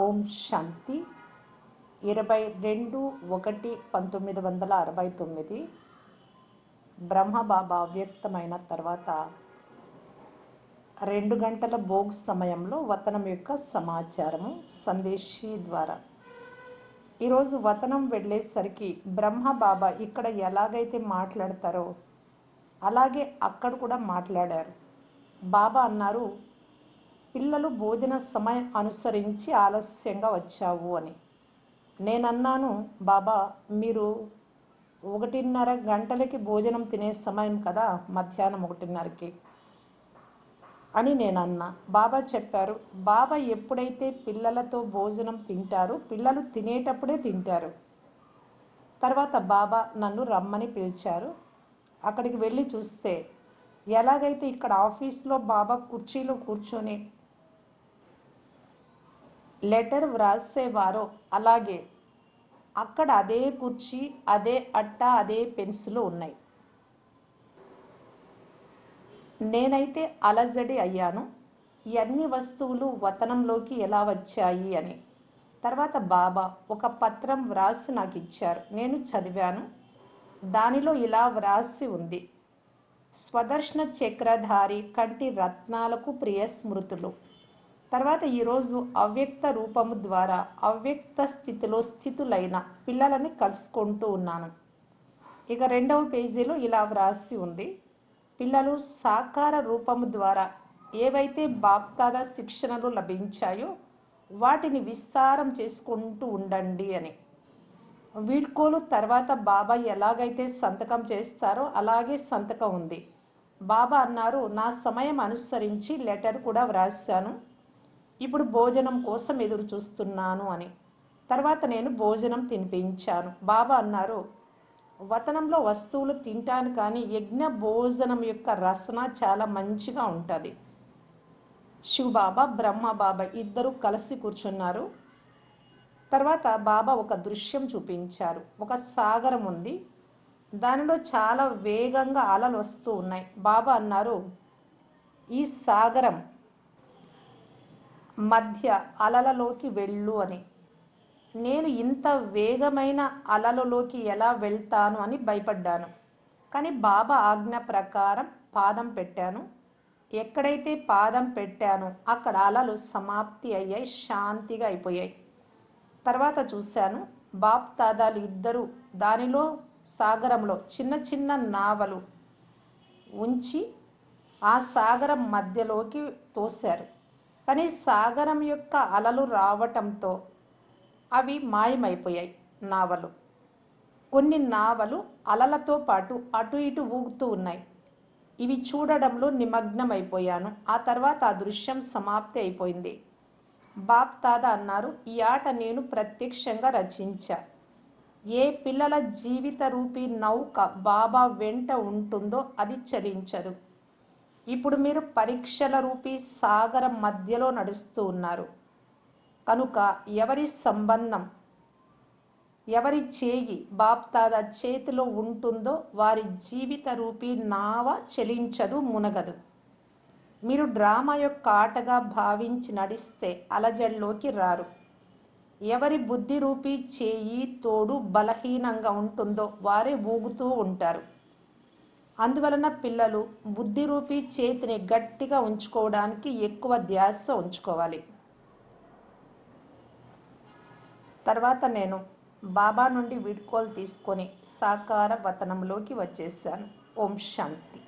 ఓం శాంతి 22/1/1969 బ్రహ్మబాబా అవ్యక్తమైన తర్వాత 2 గంటల భోగ్ సమయంలో వతనం యొక్క సమాచారము సందేశీ ద్వారా. ఈరోజు వతనం వెళ్ళేసరికి బ్రహ్మబాబా ఇక్కడ ఎలాగైతే మాట్లాడతారో అలాగే అక్కడ కూడా మాట్లాడారు. బాబా అన్నారు, పిల్లలు భోజన సమయం అనుసరించి ఆలస్యంగా వచ్చావు అని. నేనన్నాను, బాబా మీరు 1:30 గంటలకి భోజనం తినే సమయం కదా, మధ్యాహ్నం 1:30కి అని నేనన్నా. బాబా చెప్పారు, బాబా ఎప్పుడైతే పిల్లలతో భోజనం తింటారో పిల్లలు తినేటప్పుడే తింటారు. తర్వాత బాబా నన్ను రమ్మని పిలిచారు. అక్కడికి వెళ్ళి చూస్తే ఎలాగైతే ఇక్కడ ఆఫీస్లో బాబా కుర్చీలో కూర్చొని లెటర్ వ్రాసేవారో అలాగే అక్కడ అదే కుర్చీ, అదే అట్ట, అదే పెన్సిల్ ఉన్నాయి. నేనైతే అలజడి అయ్యాను, ఈ అన్ని వస్తువులు వతనంలోకి ఎలా వచ్చాయి అని. తర్వాత బాబా ఒక పత్రం వ్రాసి నాకు ఇచ్చారు. నేను చదివాను. దానిలో ఇలా వ్రాసి ఉంది, స్వదర్శన చక్రధారి కంటి రత్నాలకు ప్రియ స్మృతులు. తర్వాత ఈరోజు అవ్యక్త రూపము ద్వారా అవ్యక్త స్థితిలో స్థితులైన పిల్లలని కలుసుకుంటూ ఉన్నాను. ఇక 2వ పేజీలో ఇలా వ్రాసి ఉంది, పిల్లలు సాకార రూపము ద్వారా ఏవైతే బాప్దాదా శిక్షణలు లభించాయో వాటిని విస్తారం చేసుకుంటూ ఉండండి అని. వీడ్కోలు తర్వాత బాబా ఎలాగైతే సంతకం చేస్తారో అలాగే సంతకం ఉంది. బాబా అన్నారు, నా సమయం అనుసరించి లెటర్ కూడా వ్రాసాను, ఇప్పుడు భోజనం కోసం ఎదురు చూస్తున్నాను అని. తర్వాత నేను భోజనం తినిపించాను. బాబా అన్నారు, వతనంలో వస్తువులు తింటాను కానీ యజ్ఞ భోజనం యొక్క రసన చాలా మంచిగా ఉంటుంది. శివబాబా బ్రహ్మబాబా ఇద్దరు కలిసి కూర్చున్నారు. తర్వాత బాబా ఒక దృశ్యం చూపించారు. ఒక సాగరం ఉంది, దానిలో చాలా వేగంగా అలలు వస్తూ ఉన్నాయి. బాబా అన్నారు, ఈ సాగరం మధ్య అలలలోకి వెళ్ళు అని. నేను ఇంత వేగమైన అలలలోకి ఎలా వెళ్తాను అని భయపడ్డాను. కానీ బాబా ఆజ్ఞ ప్రకారం పాదం పెట్టాను. ఎక్కడైతే పాదం పెట్టానో అక్కడ అలలు సమాప్తి అయ్యాయి, శాంతిగా అయిపోయాయి. తర్వాత చూశాను, బాప్ దాదాలు ఇద్దరు దానిలో సాగరంలో చిన్న చిన్న నావలు ఉంచి ఆ సాగరం మధ్యలోకి తోశారు. కానీ సాగరం యొక్క అలలు రావటంతో అవి మాయమైపోయాయి నావలు. కొన్ని నావలు అలలతో పాటు అటు ఇటు ఊగుతూ ఉన్నాయి. ఇవి చూడడంలో నిమగ్నమైపోయాను. ఆ తర్వాత ఆ దృశ్యం సమాప్తి అయిపోయింది. బాప్ దాదా అన్నారు, ఈ ఆట నేను ప్రత్యక్షంగా రచించా. ఏ పిల్లల జీవిత రూపీ నౌక బాబా వెంట ఉంటుందో అది చలించదు. ఇప్పుడు మీరు పరీక్షల రూపీ సాగరం మధ్యలో నడుస్తూ ఉన్నారు కనుక ఎవరి సంబంధం, ఎవరి చేయి బాప్ దాదా చేతిలో ఉంటుందో వారి జీవిత రూపీ నావ చలించదు, మునగదు. మీరు డ్రామా యొక్క ఆటగా భావించి నడిస్తే అలజడిలోకి రారు. ఎవరి బుద్ధి రూపీ చేయి తోడు బలహీనంగా ఉంటుందో వారే ఊగుతూ ఉంటారు. అందువలన పిల్లలు బుద్ధి రూపీ చేతిని గట్టిగా ఉంచుకోవడానికి ఎక్కువ ధ్యాస ఉంచుకోవాలి. తర్వాత నేను బాబా నుండి వీడ్కోలు తీసుకొని సాకార వతనంలోకి వచ్చేసాను. ఓం శాంతి.